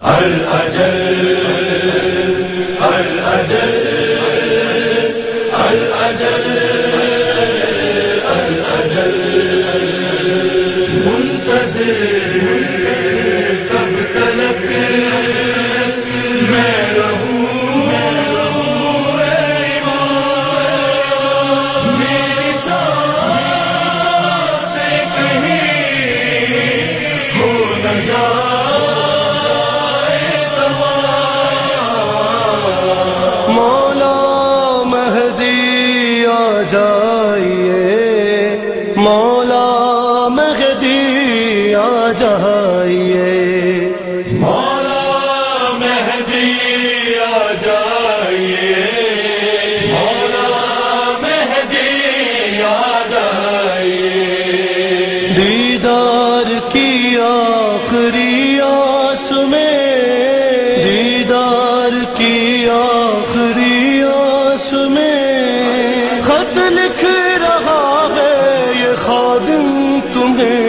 الأجل الأجل الأجل الأجل منتظر کب تلک میں رہوں اے ایمان میری سانس سے کہیں ہو نہ جائے تمام مولا مہدی آ جائیے مولا مہدی آ جائیے مولا مہدی آ جائیے مولا مہدی آ جائیے دیدار کی آخری آس میں دیدار کی آخری آس میں خط لکھ رہا ہے یہ خادم تمہیں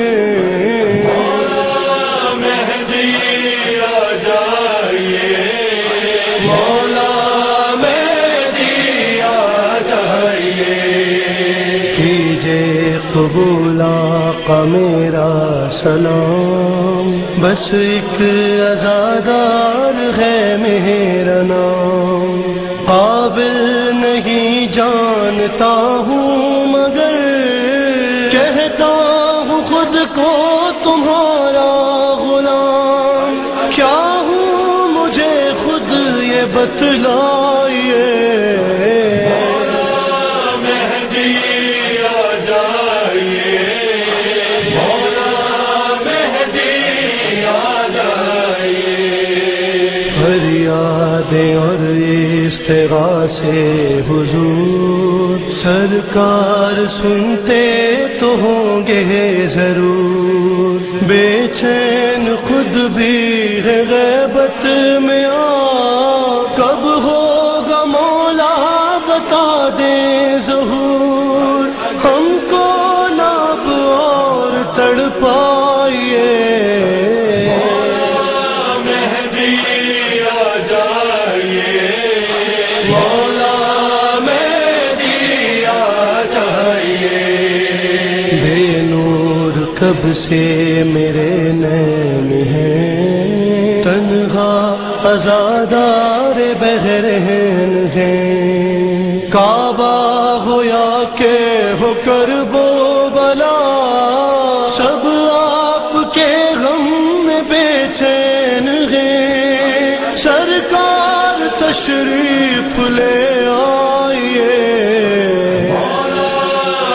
مولا مہدی آ جائیے کیجے قبول آقا میرا سلام بس ایک عزادار ہے میرا نام قابل نہیں جانتا ہوں مگر کہتا ہوں خود کو تمہارا غلام کیا ہوں مجھے خود یہ بتلائیے مہدی آ جائیے مولا مہدی آ جائیے فریادیں اور استغاثے حضور سرکار سنتے تو ہوں گے ضرور بے چین خود بھی ہے غیبت میں کب ہوگا مولا بتا دیں ظہور ہم کو ناب اور تڑپائیے مہدی آ جائیے مولا مہدی آ جائیے بے نور کب سے میرے نین ہیں تنہا عزادار بحرین ہیں کعبہ ہو یا کہ ہو کرب و بلا سب آپ کے غم میں بے چین ہیں سرکار تشریف لے آئیے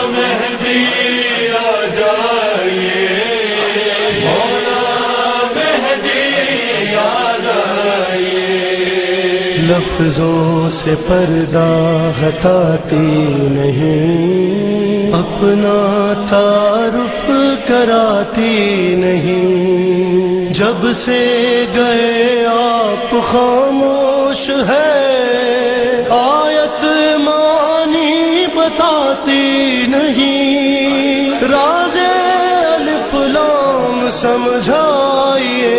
مہدی آ جائیے مولا مہدی آ جائیے لفظوں سے پردہ ہٹاتی نہیں اپنا تعارف کراتی نہیں جب سے گئے آپ خاموش ہے آیت معنی بتاتی نہیں راز الف لام سمجھائیے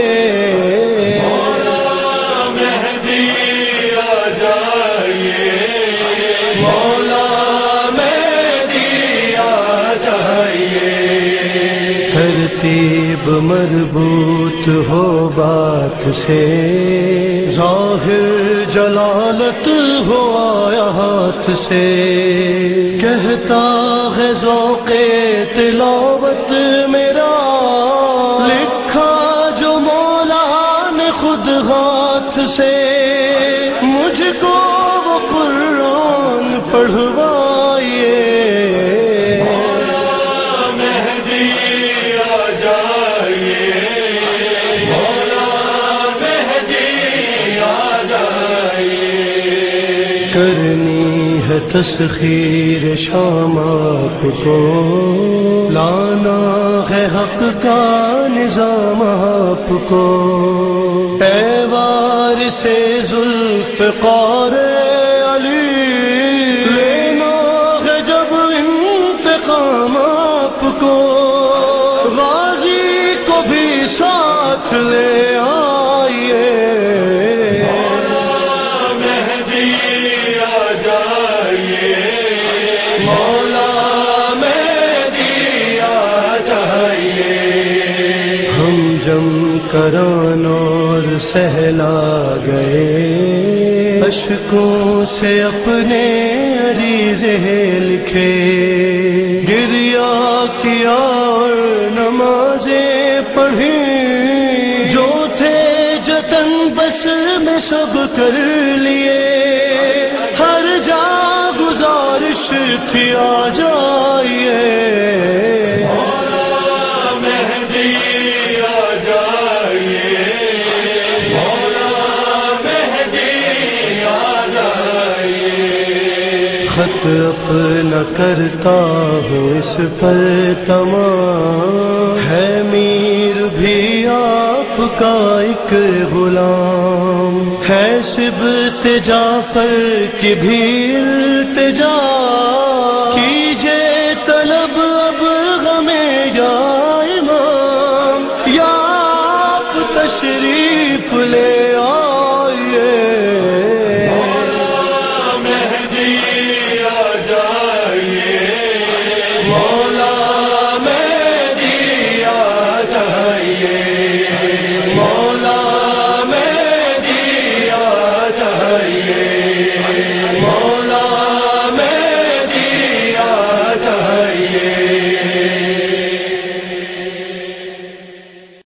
مہدی آ جائیے مولا مہدی آ جائیے ترتیب مربوط ہو بات سے ظاہر جلالت ہو آیات سے کہتا ہے ذوق تلاوت میرا لکھا جو مولا نے خود ہاتھ سے مجھ کو وہ قرآن پڑھوائیے مہدی آ جائیے مولا مہدی آ جائیے کرنی ہے تسخیر شام آپ کو لانا ہے حق کا نظام آپ کو اے وارث ذوالفقار علی لینا ہے جب انتقام آپ کو غازی کو بھی ساتھ لے آئیے کران اور سہلا گئے، اشکوں سے اپنے عریضے لکھے، گریا کیا اور نمازیں پڑھی، جو تھے جتن بس میں سب کر لیے، ہر جا گزارش تھی آ جائیے، خط اپنا کرتا ہوں اس پر تمام، ہے میر بھی آپ کا ایک غلام، ہے سبط جعفر کی بھی التجا،